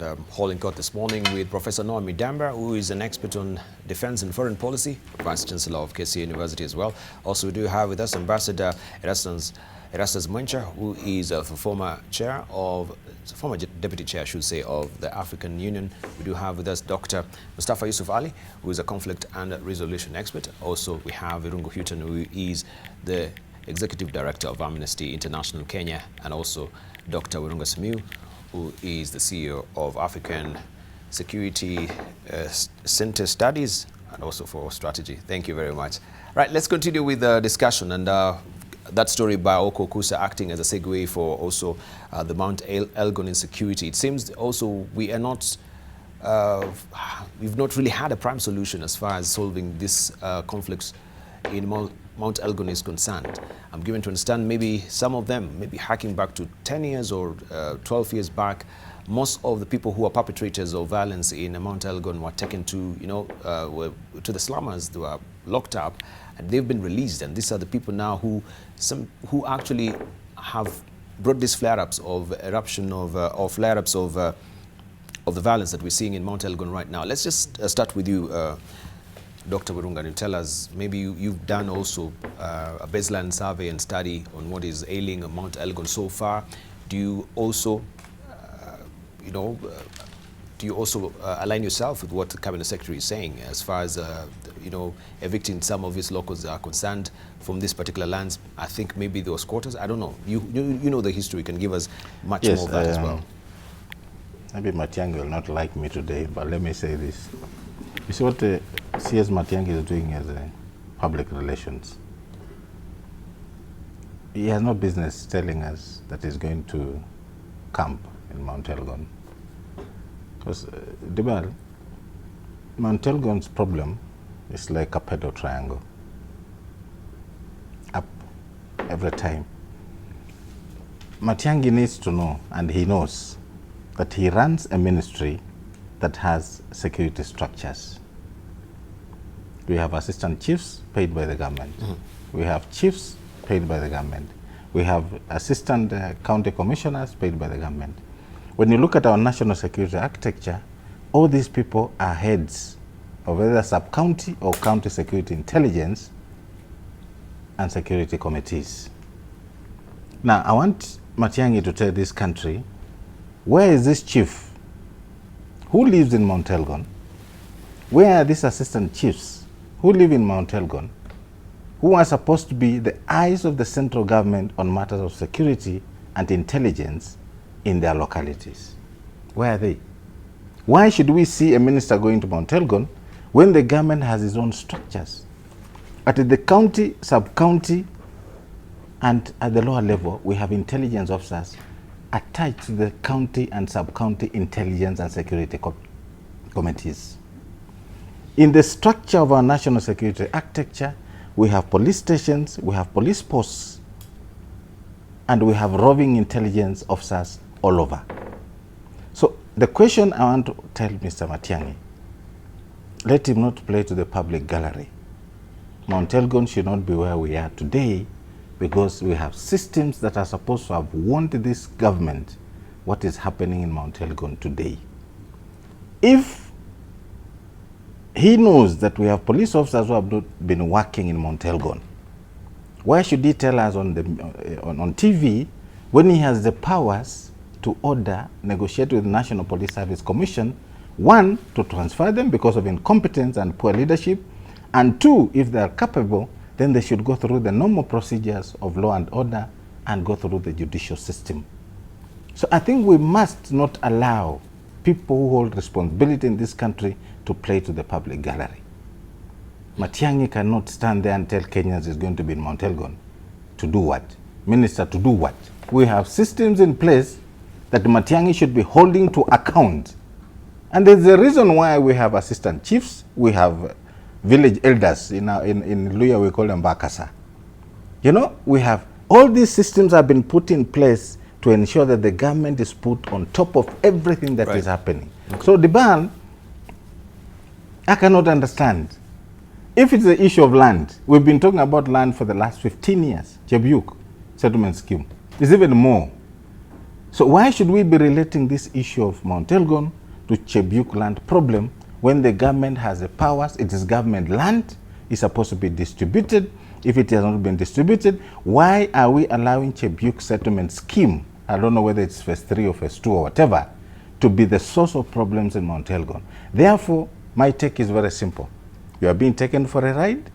and holding court this morning with Professor Noah Midamba, who is an expert on defense and foreign policy, Vice Chancellor of GSU University as well. Also, we do have with us Ambassador Erastus Mwencha, who is a former deputy chair, I should say, of the African Union. We do have with us Dr. Mustafa Yusuf Ali, who is a conflict and resolution expert. Also, we have Irungu Houghton, who is the Executive Director of Amnesty International Kenya, and also Dr. Wirunga Simiyu, who is the CEO of African Security Center Studies and also for Strategy. Thank you very much. Right, let's continue with the discussion, and that story by Oko Kusa acting as a segue for also the Mount Elgon insecurity. It seems also we are not, we've not really had a prime solution as far as solving this conflicts in Mount Elgon is concerned. I'm given to understand maybe some of them, maybe hacking back to 10 years or 12 years back, most of the people who are perpetrators of violence in Mount Elgon were taken to, to the slummers. They were locked up and they've been released. And these are the people now who actually have brought these flare-ups of eruption of, or flare-ups of the violence that we're seeing in Mount Elgon right now. Let's just start with you, Dr. Wirunga, and tell us, maybe you've done also a baseline survey and study on what is ailing Mount Elgon so far. Do you also, align yourself with what the Cabinet Secretary is saying as far as, evicting some of his locals are concerned from these particular lands? I think maybe those quarters, I don't know. You know the history, you can give us much more of that as well. Maybe Matiang'i will not like me today, but let me say this. You see what CS Matiang'i is doing as public relations. He has no business telling us that he's going to camp in Mount Elgon. Because Debarl, Mount Elgon's problem is like a pedo triangle. Up every time. Matiang'i needs to know, and he knows, that he runs a ministry that has security structures. We have assistant chiefs paid by the government. Mm-hmm. We have chiefs paid by the government. We have assistant county commissioners paid by the government. When you look at our national security architecture, all these people are heads of either sub-county or county security intelligence and security committees. Now, I want Matiang'i to tell this country, where is this chief? Who lives in Mount Elgon? Where are these assistant chiefs who live in Mount Elgon, who are supposed to be the eyes of the central government on matters of security and intelligence in their localities? Where are they? Why should we see a minister going to Mount Elgon when the government has its own structures? At the county, sub-county, and at the lower level, we have intelligence officers attached to the county and sub-county intelligence and security committees. In the structure of our national security architecture, we have police stations, we have police posts, and we have roving intelligence officers all over. So the question I want to tell Mr. Matiang'i, let him not play to the public gallery. Mount Elgon should not be where we are today, because we have systems that are supposed to have warned this government what is happening in Mount Elgon today. If he knows that we have police officers who have not been working in Mount Elgon, why should he tell us on TV when he has the powers to order, negotiate with the National Police Service Commission, one, to transfer them because of incompetence and poor leadership, and two, if they are capable, then they should go through the normal procedures of law and order and go through the judicial system. So I think we must not allow people who hold responsibility in this country to play to the public gallery. Matiang'i cannot stand there and tell Kenyans he's going to be in Mount Elgon. To do what? Minister, to do what? We have systems in place that Matiang'i should be holding to account. And there's a reason why we have assistant chiefs, we have village elders. In Luya we call them Bakasa. We have all these systems have been put in place to ensure that the government is put on top of everything that is happening. Okay. So Debarl, I cannot understand. If it's the issue of land, we've been talking about land for the last 15 years. Chebyuk settlement scheme is even more. So why should we be relating this issue of Mount Elgon to Chebuk land problem when the government has the powers? It is government land, it's supposed to be distributed. If it has not been distributed, why are we allowing Chebuk settlement scheme, I don't know whether it's phase 3 or phase 2 or whatever, to be the source of problems in Mount Elgon? Therefore, my take is very simple. You are being taken for a ride.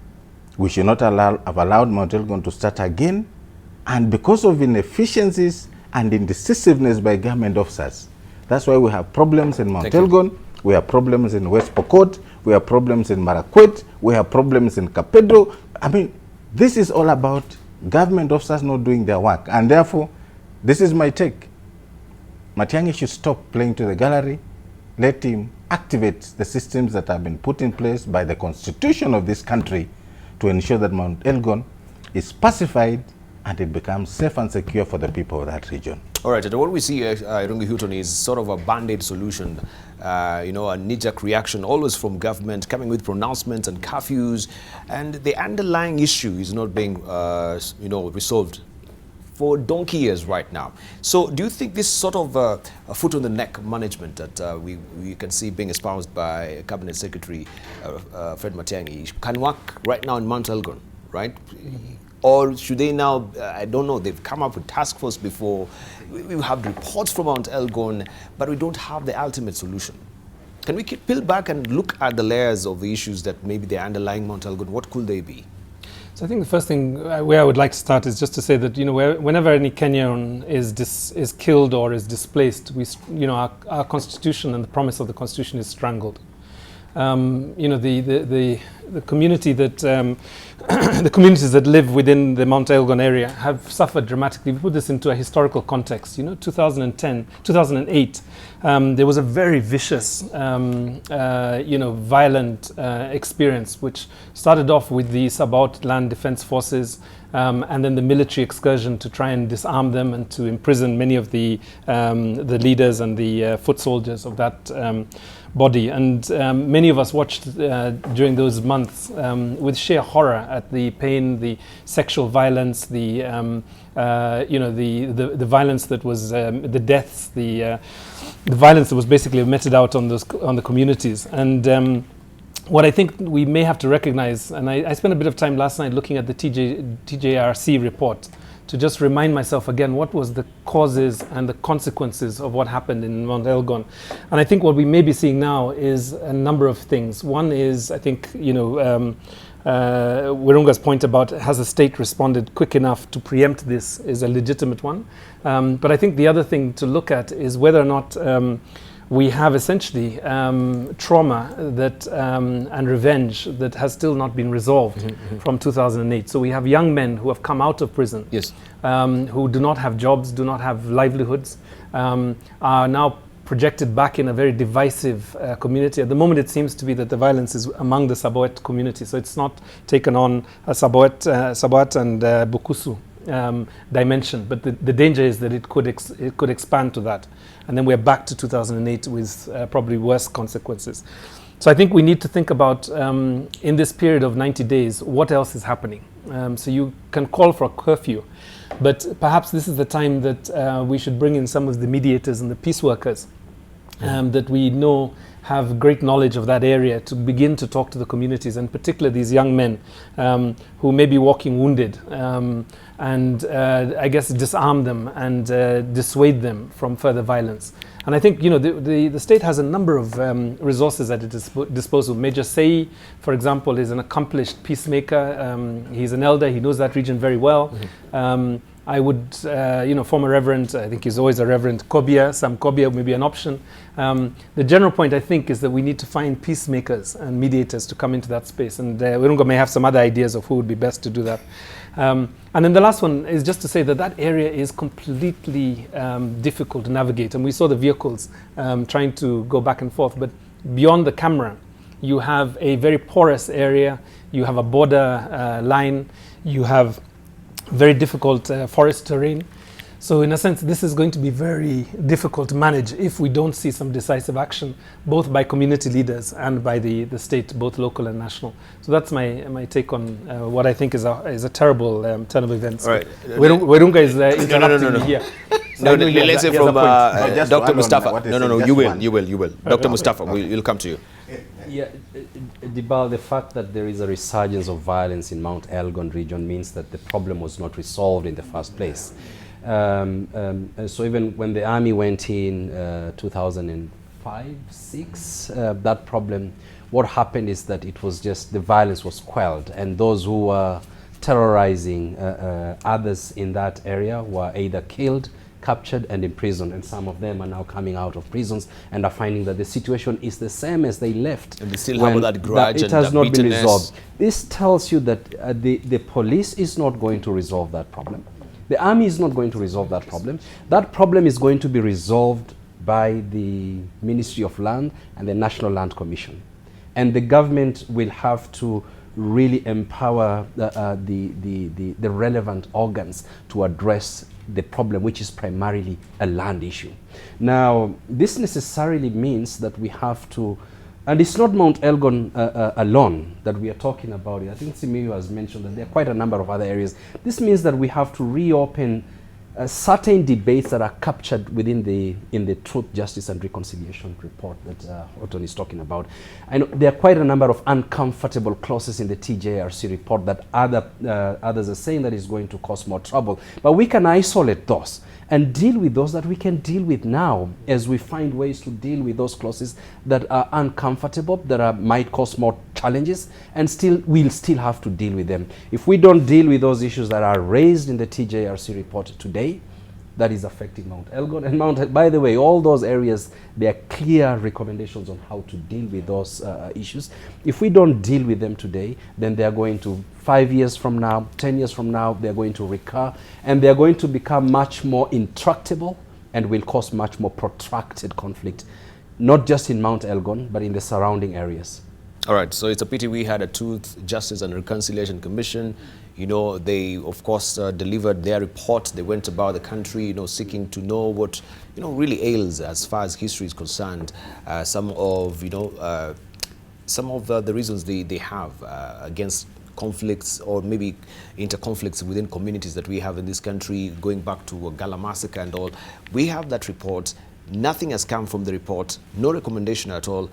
We should not have allowed Mount Elgon to start again. And because of inefficiencies and indecisiveness by government officers, that's why we have problems in Mount Elgon, we have problems in West Pokot, we have problems in Marakwet, we have problems in Kapedo. I mean, this is all about government officers not doing their work. And therefore, this is my take. Matiang'i should stop playing to the gallery. Let him activate the systems that have been put in place by the constitution of this country to ensure that Mount Elgon is pacified and it becomes safe and secure for the people of that region. All right, and what we see, Irungu Houghton, is sort of a band-aid solution, you know, a knee-jerk reaction always from government, coming with pronouncements and curfews, and the underlying issue is not being, you know, resolved for donkey years right now. So do you think this sort of a foot on the neck management that we can see being espoused by Cabinet Secretary Fred Matiang'i can work right now in Mount Elgon, right? Or should they now, I don't know, they've come up with task force before, we have reports from Mount Elgon, but we don't have the ultimate solution. Can we peel back and look at the layers of the issues that maybe they're underlying Mount Elgon? What could they be? So I think the first thing where I would like to start is just to say that, you know, whenever any Kenyan is killed or is displaced, you know, our constitution and the promise of the constitution is strangled. You know, the community that the communities that live within the Mount Elgon area have suffered dramatically. We put this into a historical context. You know, 2008, there was a very vicious, you know, violent experience which started off with the Sabaot Land Defense Forces, and then the military excursion to try and disarm them and to imprison many of the leaders and the foot soldiers of that body. And many of us watched during those months with sheer horror at the pain, the sexual violence, the you know, the violence that was the deaths, the violence that was basically meted out on the communities. And what I think we may have to recognize, and I spent a bit of time last night looking at the TJRC report to just remind myself again what was the causes and the consequences of what happened in Mount Elgon. And I think what we may be seeing now is a number of things. One is, I think, you know, Wirunga's point about has the state responded quick enough to preempt this is a legitimate one. But I think the other thing to look at is whether or not we have essentially trauma that and revenge that has still not been resolved from 2008. So we have young men who have come out of prison, yes, who do not have jobs, do not have livelihoods, are now projected back in a very divisive community. At the moment, it seems to be that the violence is among the Sabaot community. So it's not taken on a Sabaot and Bukusu dimension, but the danger is that it could expand to that, and then we're back to 2008 with probably worse consequences. So I think we need to think about in this period of 90 days what else is happening. So you can call for a curfew, but perhaps this is the time that we should bring in some of the mediators and the peace workers that we know have great knowledge of that area to begin to talk to the communities, and particularly these young men who may be walking wounded, and I guess disarm them and dissuade them from further violence. And I think, you know, the state has a number of resources at its disposal. Major Sei, for example, is an accomplished peacemaker. He's an elder. He knows that region very well. I would, you know, former Reverend, I think he's always a Reverend, Sam Kobia may be an option. The general point, I think, is that we need to find peacemakers and mediators to come into that space. And Wirunga may have some other ideas of who would be best to do that. And then the last one is just to say that that area is completely difficult to navigate. And we saw the vehicles trying to go back and forth. But beyond the camera, you have a very porous area. You have a border line. You have very difficult forest terrain. So in a sense, this is going to be very difficult to manage if we don't see some decisive action, both by community leaders and by the state, both local and national. So that's my take on what I think is a terrible turn of events. All right. Wirunga is interrupting me here. No, let's say from just Dr. to add on Mustafa. what he No, said, you just will, one. you will. Dr. Mustafa, we'll come to you. Yeah, Debarl, the fact that there is a resurgence of violence in Mount Elgon region means that the problem was not resolved in the first place. So even when the army went in 2005-6, that problem, what happened is that it was just the violence was quelled, and those who were terrorizing others in that area were either killed, captured and imprisoned, and some of them are now coming out of prisons and are finding that the situation is the same as they left. And they still have that grudge it and has the not been bitterness. resolved. This tells you that the police is not going to resolve that problem. The army is not going to resolve that problem. That problem is going to be resolved by the Ministry of Land and the National Land Commission. And the government will have to really empower the relevant organs to address the problem, which is primarily a land issue. Now, this necessarily means that we have to, and it's not Mount Elgon alone that we are talking about. I think Simiyu has mentioned that there are quite a number of other areas. This means that we have to reopen certain debates that are captured within in the Truth, Justice and Reconciliation report that Otton is talking about. I know there are quite a number of uncomfortable clauses in the TJRC report that others are saying that is going to cause more trouble. But we can isolate those and deal with those that we can deal with now, as we find ways to deal with those clauses that are uncomfortable, that might cause more challenges, and we'll still have to deal with them. If we don't deal with those issues that are raised in the TJRC report today, that is affecting Mount Elgon. And by the way, all those areas, there are clear recommendations on how to deal with those issues. If we don't deal with them today, then they are going to, 5 years from now, 10 years from now, they're going to recur, and they're going to become much more intractable and will cause much more protracted conflict, not just in Mount Elgon, but in the surrounding areas. All right, so it's a pity we had a Truth, Justice and Reconciliation Commission. You know, they, of course, delivered their report. They went about the country, you know, seeking to know what, you know, really ails as far as history is concerned. Some of the reasons they have against conflicts or maybe inter-conflicts within communities that we have in this country, going back to a Gala massacre and all. We have that report. Nothing has come from the report, no recommendation at all.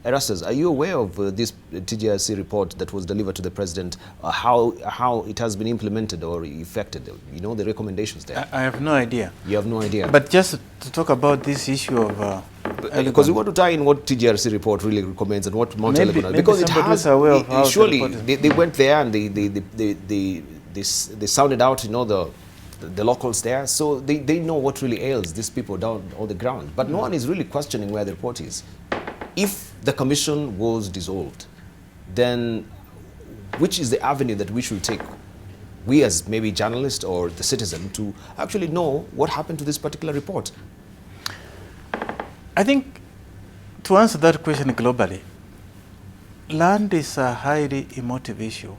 Erastus, are you aware of this TJRC report that was delivered to the president, how it has been implemented or effected? You know, the recommendations there? I have no idea. You have no idea? But just to talk about this issue of... because we want to tie in what TJRC report really recommends and what Mount Elgon, because it has... Aware of how surely they went there and they sounded out, you know, the locals there, so they know what really ails these people down on the ground. But no one is really questioning where the report is. If the commission was dissolved, then which is the avenue that we should take, we as maybe journalists or the citizen, to actually know what happened to this particular report? I think to answer that question globally, land is a highly emotive issue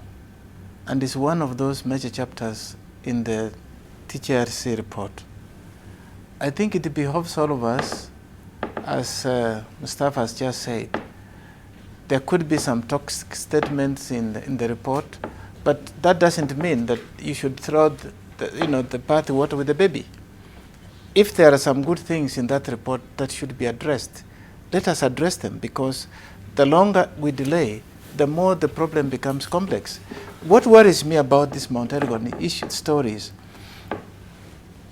and is one of those major chapters in the TJRC report. I think it behoves all of us, as Mustafa has just said, there could be some toxic statements in the report, but that doesn't mean that you should throw the bath water with the baby. If there are some good things in that report that should be addressed, let us address them, because the longer we delay, the more the problem becomes complex. What worries me about this Mount Elgon issue stories,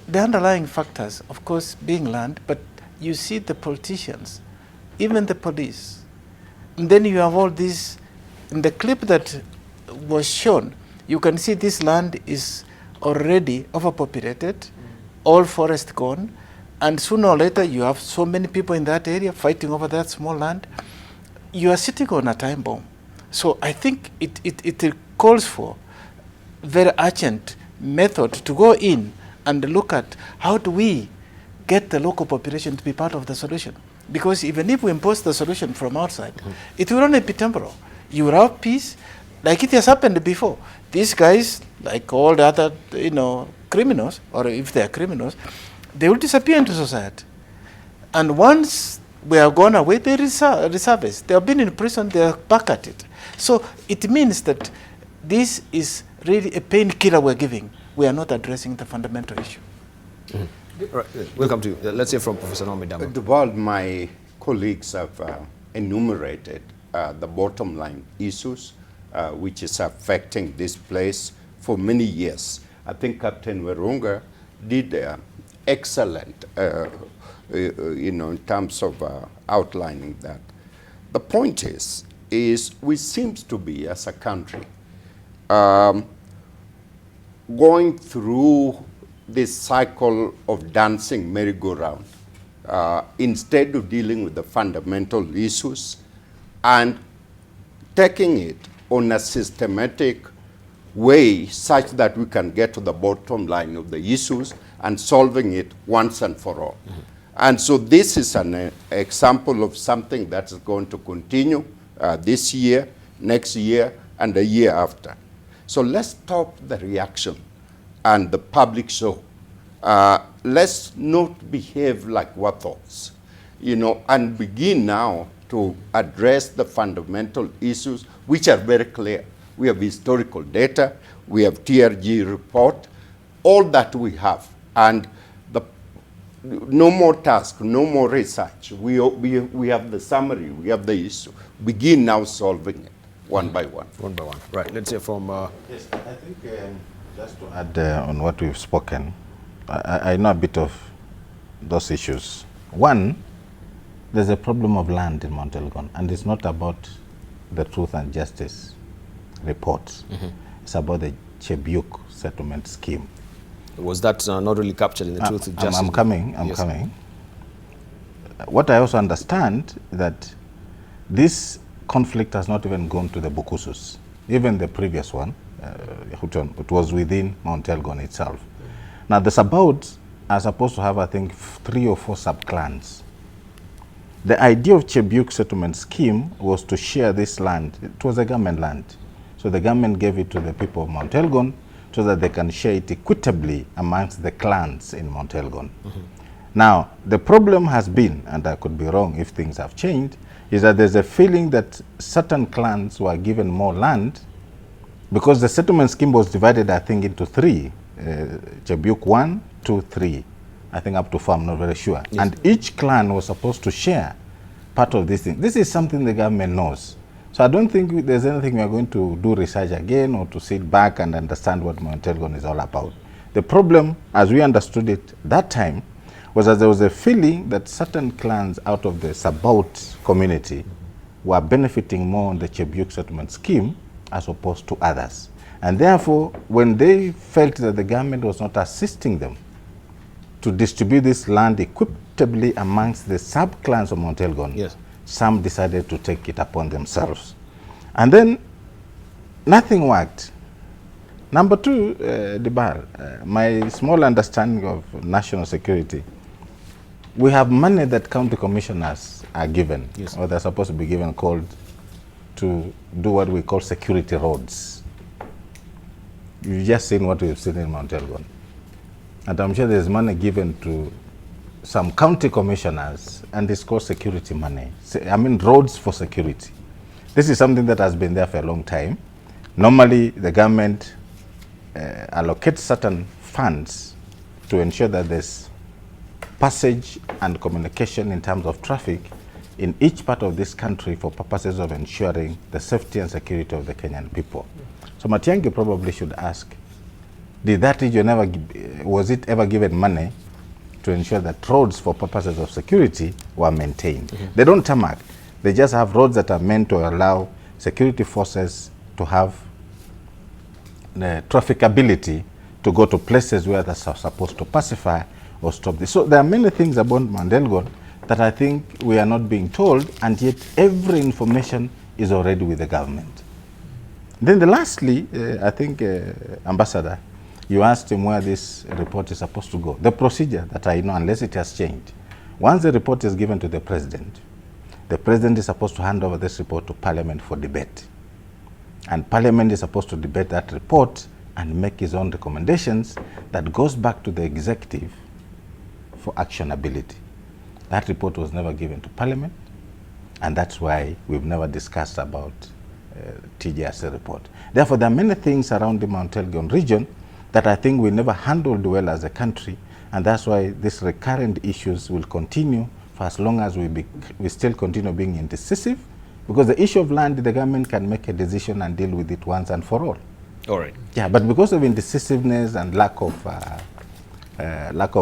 the underlying factors, of course, being land, but you see the politicians, even the police. And then you have all these, in the clip that was shown, you can see this land is already overpopulated, all forest gone, and sooner or later you have so many people in that area fighting over that small land. You are sitting on a time bomb. So I think it calls for very urgent method to go in and look at how do we get the local population to be part of the solution. Because even if we impose the solution from outside, it will only be temporal. You will have peace, like it has happened before. These guys, like all the other, criminals, or if they are criminals, they will disappear into society. And once we are gone away, they resurface. They have been in prison, they are back at it. So it means that this is really a painkiller we're giving. We are not addressing the fundamental issue. Right. Welcome to you. Let's hear from Professor Naomi Dama. Debarl, my colleagues have enumerated the bottom line issues which is affecting this place for many years. I think Captain Werunga did excellent, in terms of outlining that. The point is we seems to be, as a country, going through this cycle of dancing merry-go-round instead of dealing with the fundamental issues and taking it on a systematic way such that we can get to the bottom line of the issues and solving it once and for all. And so this is an example of something that's going to continue this year, next year, and the year after. So let's stop the reaction and the public show. Let's not behave like wathos, and begin now to address the fundamental issues which are very clear. We have historical data, we have TRG report, all that we have, and no more task, no more research. We have the summary, we have the issue. Begin now solving it one by one. One by one. Right. Let's hear from... Yes, I think just to add on what we've spoken, I know a bit of those issues. One, there's a problem of land in Mount Elgon, and it's not about the Truth and Justice report. It's about the Chebiuk settlement scheme. Was that not really captured in the Truth and Justice? I'm coming. What I also understand that this conflict has not even gone to the Bukusus. Even the previous one, it was within Mount Elgon itself. Now the Sabaots are supposed to have, I think, 3 or 4 sub-clans. The idea of Chebiuk settlement scheme was to share this land. It was a government land. So the government gave it to the people of Mount Elgon so that they can share it equitably amongst the clans in Mount Elgon. Now, the problem has been, and I could be wrong if things have changed, is that there's a feeling that certain clans were given more land because the settlement scheme was divided, I think, into 3. Chebiuk 1, 2, 3. I think up to 4, I'm not very sure. Yes. And each clan was supposed to share part of this thing. This is something the government knows. So I don't think there's anything we are going to do research again or to sit back and understand what Mount Elgon is all about. The problem, as we understood it that time, was that there was a feeling that certain clans out of the Sabaot community were benefiting more on the Chebiuk settlement scheme as opposed to others. And therefore, when they felt that the government was not assisting them to distribute this land equitably amongst the sub-clans of Mount Elgon, yes, some decided to take it upon themselves. And then nothing worked. Number 2, Debarl, my small understanding of national security, we have money that county commissioners are given, yes, or they're supposed to be given, called to do what we call security roads. You've just seen what we've seen in Mount Elgon. And I'm sure there's money given to some county commissioners, and it's called security money. I mean, roads for security. This is something that has been there for a long time. Normally, the government allocates certain funds to ensure that there's passage and communication in terms of traffic in each part of this country for purposes of ensuring the safety and security of the Kenyan people. So Matiang'i probably should ask, did that region ever, was it ever given money to ensure that roads for purposes of security were maintained? They don't tarmac. They just have roads that are meant to allow security forces to have the trafficability to go to places where they're supposed to pacify or stop this. So there are many things about Mount Elgon that I think we are not being told, and yet every information is already with the government. Then lastly, I think, Ambassador, you asked him where this report is supposed to go. The procedure that I know, unless it has changed, once the report is given to the president is supposed to hand over this report to Parliament for debate. And Parliament is supposed to debate that report and make his own recommendations that goes back to the executive for actionability. That report was never given to Parliament, and that's why we've never discussed about TJRC report. Therefore, there are many things around the Mount Elgon region that I think we never handled well as a country, And that's why these recurrent issues will continue for as long as we still continue being indecisive, because the issue of land, the government can make a decision and deal with it once and for all. All right. Yeah, but because of indecisiveness and lack of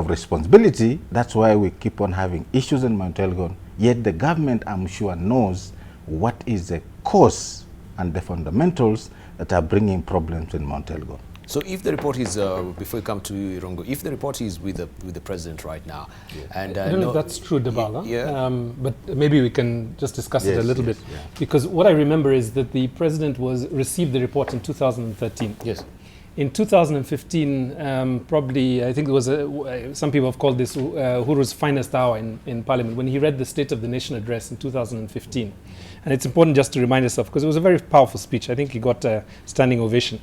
responsibility, that's why we keep on having issues in Mount Elgon. Yet the government, I'm sure, knows what is the cause and the fundamentals that are bringing problems in Mount Elgon. So if the report is, before we come to you, Rongo, if the report is with the president right now, and I don't know if that's true, Debarl, yeah. But maybe we can just discuss it a little bit. Yeah. Because what I remember is that the president received the report in 2013. Yes. In 2015, probably, I think it was, some people have called this Uhuru's finest hour in Parliament, when he read the State of the Nation address in 2015. And it's important just to remind yourself, because it was a very powerful speech. I think he got a standing ovation.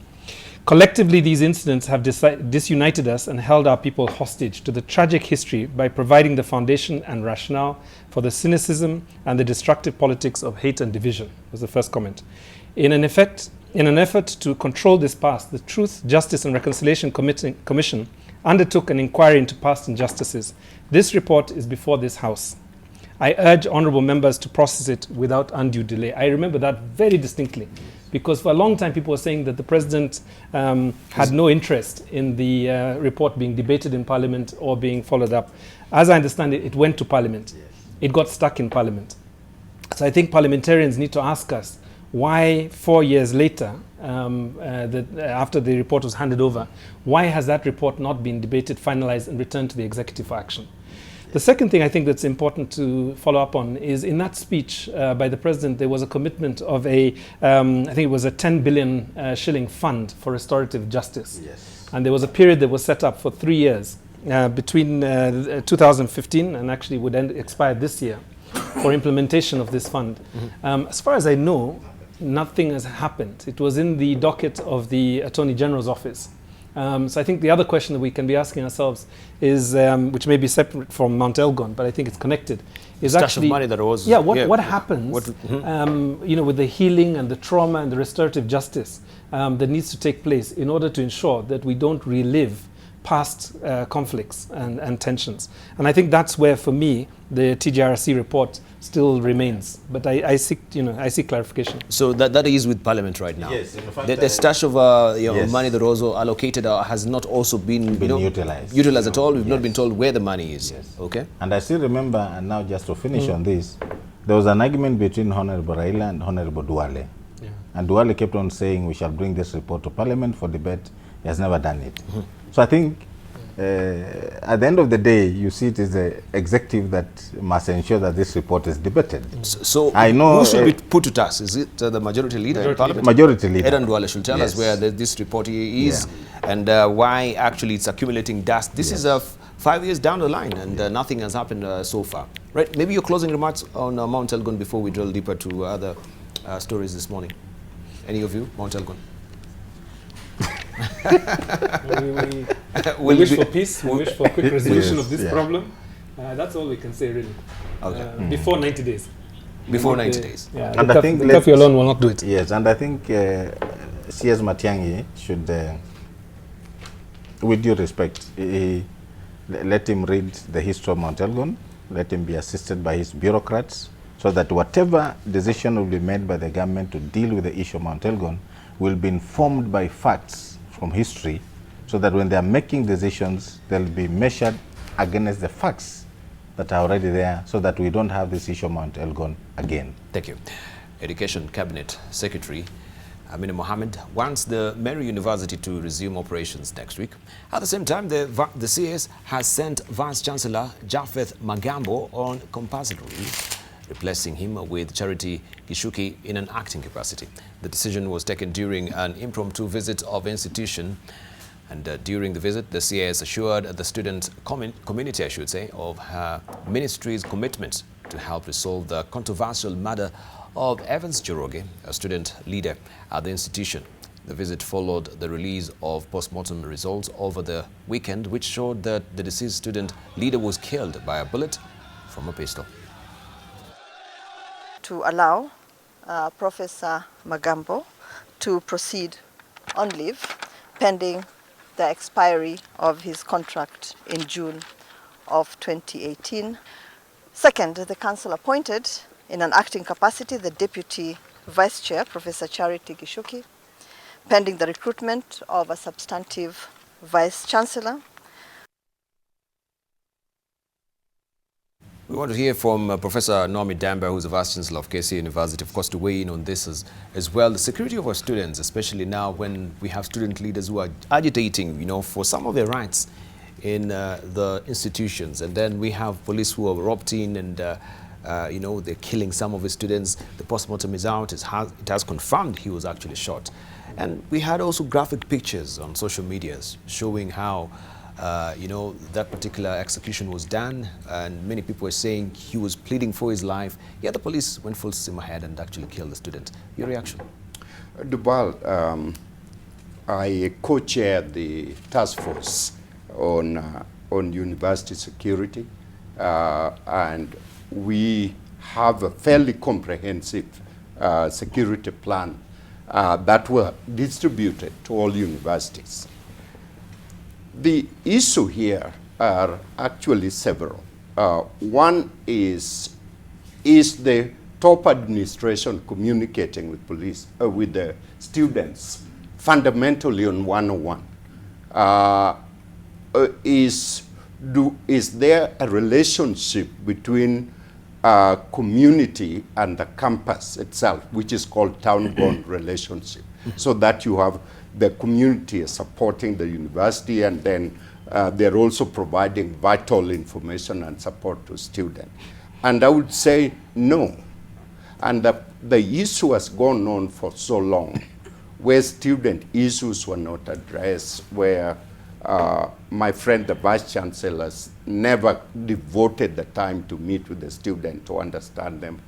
Collectively, these incidents have disunited us and held our people hostage to the tragic history by providing the foundation and rationale for the cynicism and the destructive politics of hate and division, was the first comment. In an effort to control this past, the Truth, Justice and Reconciliation Commission undertook an inquiry into past injustices. This report is before this House. I urge honourable members to process it without undue delay. I remember that very distinctly, because for a long time people were saying that the president had no interest in the report being debated in Parliament or being followed up. As I understand it, it went to Parliament. Yes. It got stuck in Parliament. So I think parliamentarians need to ask us why 4 years later, after the report was handed over, why has that report not been debated, finalized and returned to the executive for action? The second thing I think that's important to follow up on is in that speech by the president, there was a commitment of I think it was a 10 billion shilling fund for restorative justice. Yes. And there was a period that was set up for 3 years between 2015 and actually would expire this year for implementation of this fund. Mm-hmm. As far as I know, nothing has happened. It was in the docket of the Attorney General's office. So I think the other question that we can be asking ourselves is, which may be separate from Mount Elgon, but I think it's connected, is stash actually of money that was, what happens, with the healing and the trauma and the restorative justice that needs to take place in order to ensure that we don't relive past conflicts and tensions. And I think that's where, for me, the TGRC report still remains. But I seek clarification. So that is with Parliament right now. Yes, in fact, the stash of yes. money that was allocated has not also been utilized at all. We've yes. not been told where the money is. Yes. Okay. And I still remember, and now just to finish on this, there was an argument between Honorable Raila and Honorable Duale. Yeah. And Duale kept on saying we shall bring this report to Parliament for debate. He has never done it. Mm-hmm. So I think at the end of the day, you see it is the executive that must ensure that this report is debated. So I know who should be put to task? Is it the majority leader in Parliament? Majority leader. Edan Duale should tell us where this report is and why actually it's accumulating dust. This is 5 years down the line and nothing has happened so far. Right? Maybe your closing remarks on Mount Elgon before we drill deeper to other stories this morning. Any of you, Mount Elgon? we wish for peace, we wish for quick resolution of this problem. That's all we can say, really. Okay. Before 90 days. Before 90 days. Yeah, and I think the curfew alone will not do it. Yes, and I think CS Matiang'i should, with due respect, let him read the history of Mount Elgon, let him be assisted by his bureaucrats, so that whatever decision will be made by the government to deal with the issue of Mount Elgon will be informed by facts from history, so that when they are making decisions, they'll be measured against the facts that are already there, so that we don't have this issue of Mount Elgon again. Thank you. Education Cabinet Secretary Amina Mohammed wants the Meru University to resume operations next week. At the same time, the CS has sent Vice Chancellor Japheth Magambo on compulsory leave, replacing him with Charity Gishuki in an acting capacity. The decision was taken during an impromptu visit of institution, and during the visit, the CAS assured the student community, I should say, of her ministry's commitment to help resolve the controversial murder of Evans Njoroge, a student leader at the institution. The visit followed the release of post-mortem results over the weekend, which showed that the deceased student leader was killed by a bullet from a pistol. To allow Professor Magambo to proceed on leave pending the expiry of his contract in June of 2018. Second, the council appointed in an acting capacity the Deputy Vice Chair, Professor Charity Gishuki, pending the recruitment of a substantive Vice Chancellor. We want to hear from Professor Naomi Damba, who's the Vice Chancellor of GSU University, of course, to weigh in on this as well. The security of our students, especially now when we have student leaders who are agitating, for some of their rights in the institutions. And then we have police who are erupting and, they're killing some of the students. The postmortem is out. It has confirmed he was actually shot. And we had also graphic pictures on social medias showing how that particular execution was done, and many people were saying he was pleading for his life. Yet the police went full steam ahead and actually killed the student. Your reaction? Debarl, I co-chaired the task force on university security, and we have a fairly comprehensive security plan that were distributed to all universities. The issue here are actually several. One is the top administration communicating with police, with the students, fundamentally on 101. Is there a relationship between community and the campus itself, which is called town-born relationship, so that you have the community is supporting the university, and then they're also providing vital information and support to students. And I would say no. And the issue has gone on for so long, where student issues were not addressed, where my friend, the Vice Chancellor, has never devoted the time to meet with the student to understand them,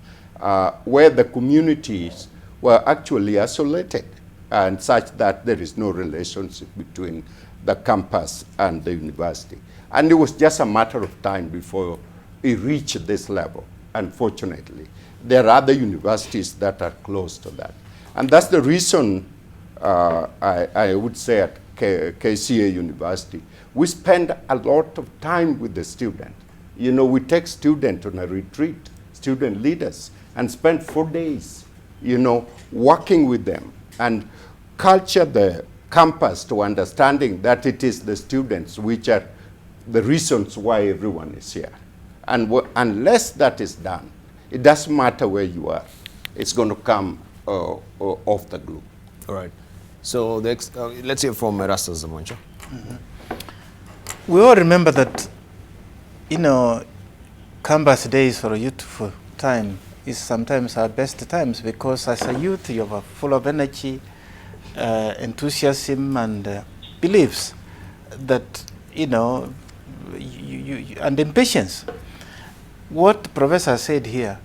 where the communities were actually isolated, and such that there is no relationship between the campus and the university. And it was just a matter of time before it reached this level, unfortunately. There are other universities that are close to that. And that's the reason I would say at KCA University, we spend a lot of time with the student. We take students on a retreat, student leaders, and spend 4 days, working with them and culture the campus to understanding that it is the students which are the reasons why everyone is here. And unless that is done, it doesn't matter where you are. It's going to come off the glue. All right. So let's hear from Erastus Zamoncha. We all remember that, campus days for a youthful time is sometimes our best times, because as a youth you are full of energy, enthusiasm, and beliefs that, and impatience. What the professor said here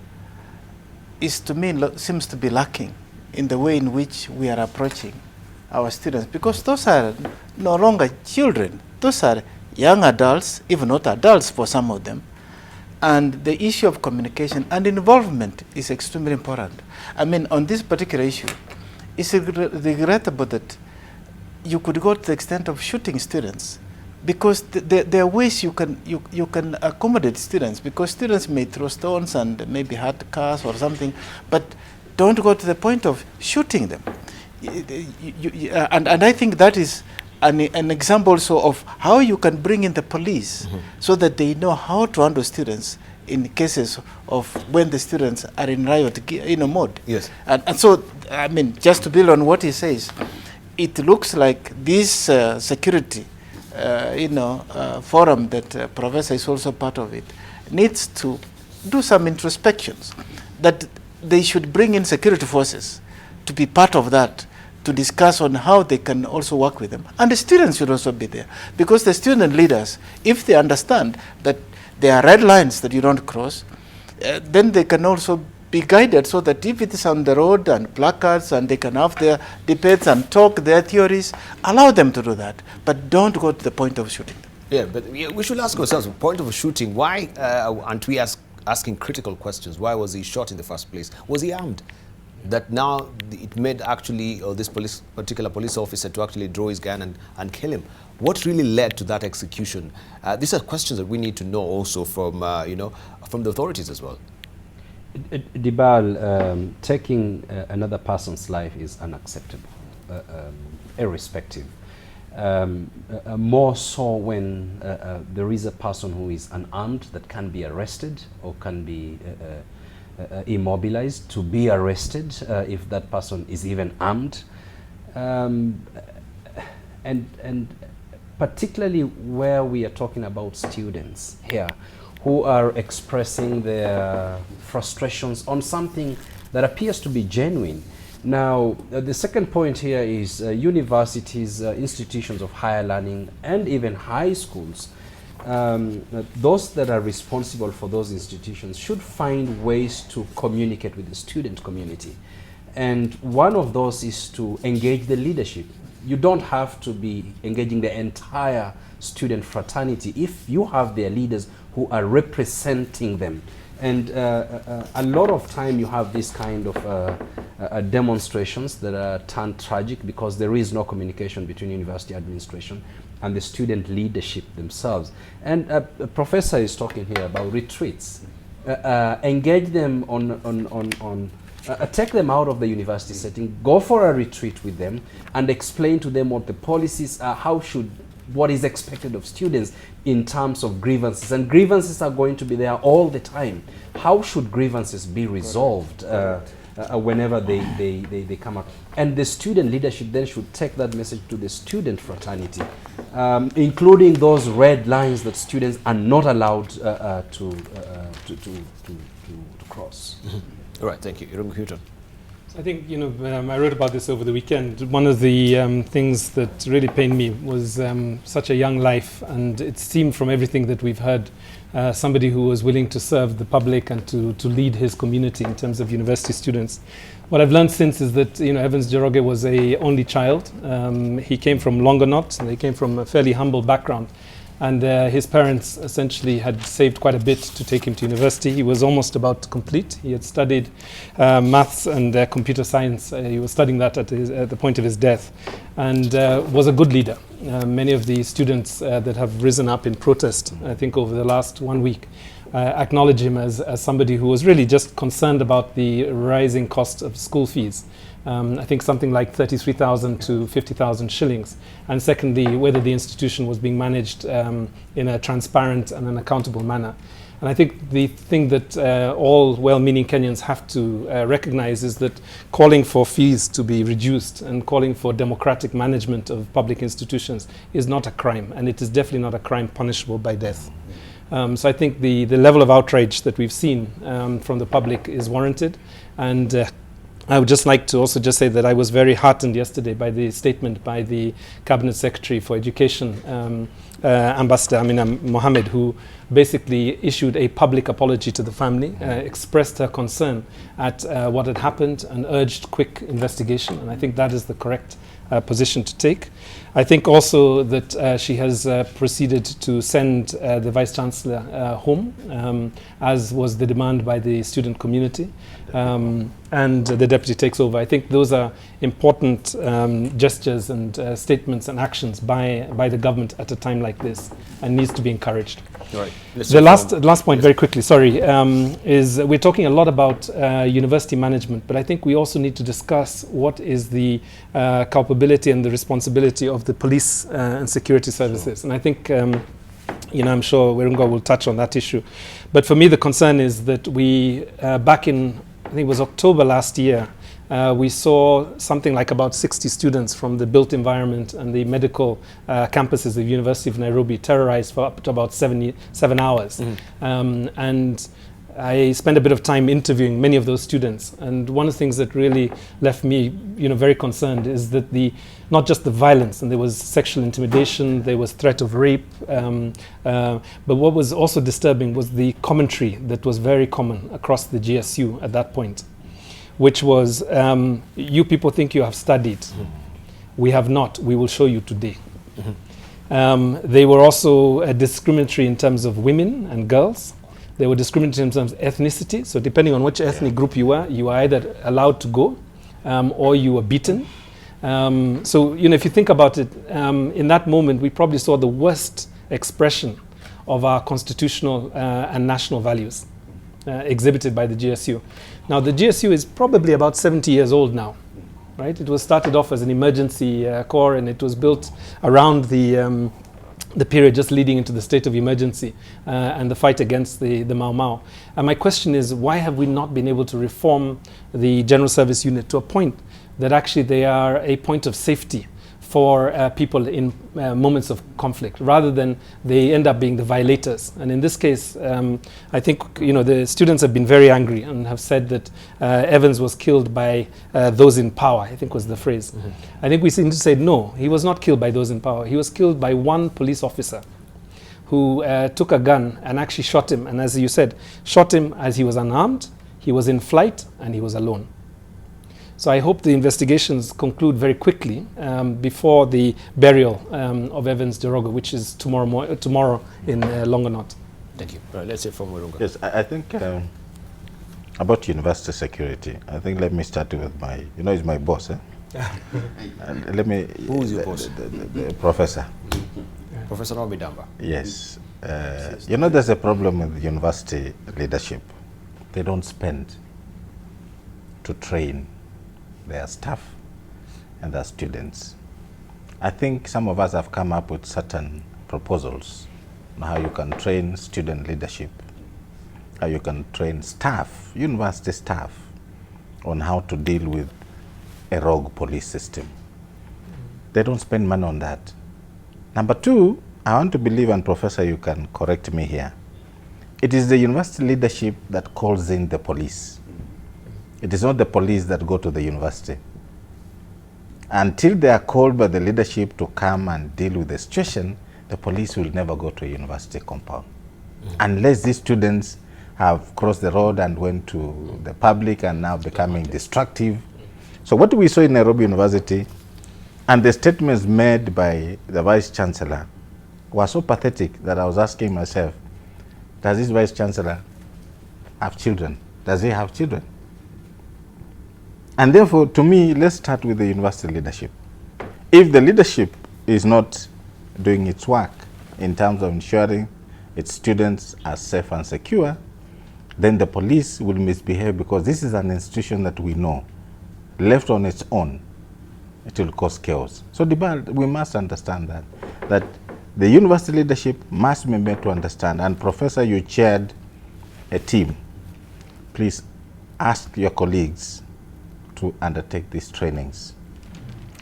is, to me, seems to be lacking in the way in which we are approaching our students, because those are no longer children. Those are young adults, even not adults for some of them. And the issue of communication and involvement is extremely important. I mean, on this particular issue, it's regrettable that you could go to the extent of shooting students, because there are ways you can accommodate students, because students may throw stones and maybe hurt cars or something, but don't go to the point of shooting them. And I think that is an example also of how you can bring in the police, so that they know how to handle students in cases of when the students are in riot mode. Yes. And so, I mean, just to build on what he says, it looks like this security forum that Professor is also part of it needs to do some introspections, that they should bring in security forces to be part of that, to discuss on how they can also work with them. And the students should also be there, because the student leaders, if they understand that there are red lines that you don't cross, then they can also be guided, so that if it is on the road and placards, and they can have their debates and talk their theories, allow them to do that, but don't go to the point of shooting them. Yeah, but we should ask ourselves, the point of shooting, why aren't we asking critical questions? Why was he shot in the first place? Was he armed? that now it made actually this particular police officer to actually draw his gun and kill him. What really led to that execution? These are questions that we need to know also from, from the authorities as well. Debarl, taking another person's life is unacceptable, irrespective. More so when there is a person who is unarmed that can be arrested or can be immobilized, to be arrested if that person is even armed. And particularly where we are talking about students here who are expressing their frustrations on something that appears to be genuine. Now, the second point here is universities, institutions of higher learning, and even high schools. Those that are responsible for those institutions should find ways to communicate with the student community. And one of those is to engage the leadership. You don't have to be engaging the entire student fraternity if you have their leaders who are representing them. And a lot of time you have this kind of demonstrations that are turned tragic because there is no communication between university administration and the student leadership themselves. And a professor is talking here about retreats. Engage them take them out of the university setting, go for a retreat with them and explain to them what the policies are, what is expected of students in terms of grievances. And grievances are going to be there all the time. How should grievances be resolved whenever they come up? And the student leadership then should take that message to the student fraternity, including those red lines that students are not allowed to cross. All right, thank you. Irungu. I think, I wrote about this over the weekend. One of the things that really pained me was such a young life, and it seemed from everything that we've heard, somebody who was willing to serve the public and to lead his community in terms of university students. What I've learned since is that, Evans Njoroge was a only child. He came from Longonot, and he came from a fairly humble background. And his parents essentially had saved quite a bit to take him to university. He was almost about to complete. He had studied maths and computer science. He was studying that at the point of his death, and was a good leader. Many of the students that have risen up in protest, I think over the last 1 week, acknowledge him as somebody who was really just concerned about the rising cost of school fees. I think something like 33,000 to 50,000 shillings. And secondly, whether the institution was being managed in a transparent and an accountable manner. And I think the thing that all well-meaning Kenyans have to recognize is that calling for fees to be reduced and calling for democratic management of public institutions is not a crime, and it is definitely not a crime punishable by death. So I think the level of outrage that we've seen from the public is warranted. And I would just like to also just say that I was very heartened yesterday by the statement by the Cabinet Secretary for Education, Ambassador Amina Mohammed, who basically issued a public apology to the family, expressed her concern at what had happened and urged quick investigation. And I think that is the correct position to take. I think also that she has proceeded to send the Vice-Chancellor home, as was the demand by the student community, and the Deputy takes over. I think those are important gestures and statements and actions by the government at a time like this, and needs to be encouraged. Right. The last point, very quickly, sorry, is we're talking a lot about university management, but I think we also need to discuss what is the culpability and the responsibility of the police and security services. And I think, I'm sure Werunga will touch on that issue. But for me, the concern is that we, back in, I think it was October last year, we saw something like about 60 students from the built environment and the medical campuses of the University of Nairobi terrorized for up to about 7 hours. Mm-hmm. And I spent a bit of time interviewing many of those students. And one of the things that really left me, very concerned is that not just the violence, and there was sexual intimidation, there was threat of rape, but what was also disturbing was the commentary that was very common across the GSU at that point, which was, you people think you have studied. Mm-hmm. We have not. We will show you today. Mm-hmm. They were also discriminatory in terms of women and girls. They were discriminated in terms of ethnicity. So depending on which ethnic group you were either allowed to go or you were beaten. So, if you think about it, in that moment, we probably saw the worst expression of our constitutional and national values exhibited by the GSU. Now, the GSU is probably about 70 years old now, right? It was started off as an emergency corps, and it was built around the period just leading into the state of emergency and the fight against the Mau Mau. And my question is, why have we not been able to reform the General Service Unit to a point that actually they are a point of safety for people in moments of conflict, rather than they end up being the violators? And in this case, I think the students have been very angry and have said that Evans was killed by those in power, I think was the phrase. I think we seem to say, no, he was not killed by those in power. He was killed by one police officer who took a gun and actually shot him. And as you said, shot him as he was unarmed, he was in flight, and he was alone. So I hope the investigations conclude very quickly before the burial of Evans Njoroge, which is tomorrow in Longonot. Thank you. Right, let's hear from Murunga. Yes, I think about university security, I think let me start with my, he's my boss. And let me. Who is your boss? The professor. Professor Robidamba. Yes. There's a problem with university leadership. They don't spend to train their staff and their students. I think some of us have come up with certain proposals on how you can train student leadership, how you can train staff, university staff, on how to deal with a rogue police system. They don't spend money on that. Number two, I want to believe, and Professor, you can correct me here, it is the university leadership that calls in the police. It is not the police that go to the university. Until they are called by the leadership to come and deal with the situation, the police will never go to a university compound. Unless these students have crossed the road and went to the public and now becoming destructive. So what we saw in Nairobi University and the statements made by the Vice Chancellor were so pathetic that I was asking myself, does this Vice Chancellor have children? Does he have children? And therefore, to me, let's start with the university leadership. If the leadership is not doing its work in terms of ensuring its students are safe and secure, then the police will misbehave, because this is an institution that we know, left on its own, it will cause chaos. So Debarl, we must understand that the university leadership must be made to understand. And Professor, you chaired a team. Please ask your colleagues to undertake these trainings.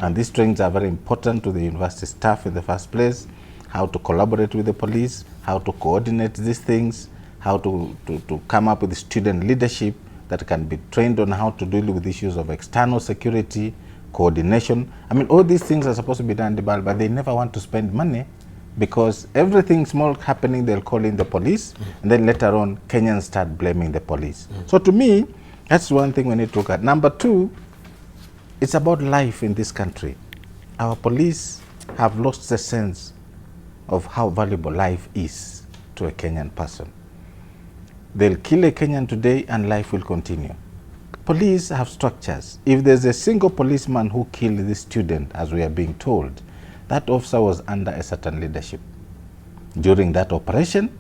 And these trainings are very important to the university staff in the first place, how to collaborate with the police, how to coordinate these things, how to come up with student leadership that can be trained on how to deal with issues of external security, coordination. I mean, all these things are supposed to be done, Debarl, but they never want to spend money, because everything small happening, they'll call in the police, and then later on, Kenyans start blaming the police. So to me, that's one thing we need to look at. Number two, it's about life in this country. Our police have lost the sense of how valuable life is to a Kenyan person. They'll kill a Kenyan today and life will continue. Police have structures. If there's a single policeman who killed this student, as we are being told, that officer was under a certain leadership. During that operation,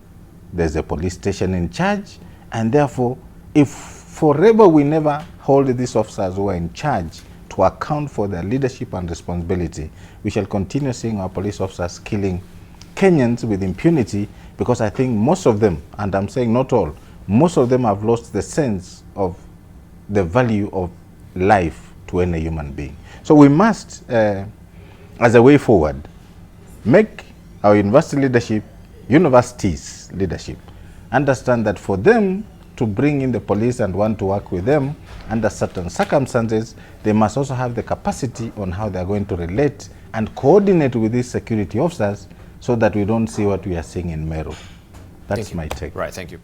there's a police station in charge, and therefore, if forever we never hold these officers who are in charge to account for their leadership and responsibility, we shall continue seeing our police officers killing Kenyans with impunity, because I think most of them, and I'm saying not all, most of them have lost the sense of the value of life to any human being. So we must, as a way forward, make our universities leadership understand that for them to bring in the police and want to work with them under certain circumstances, they must also have the capacity on how they are going to relate and coordinate with these security officers, so that we don't see what we are seeing in Meru. That's my take. Right, thank you.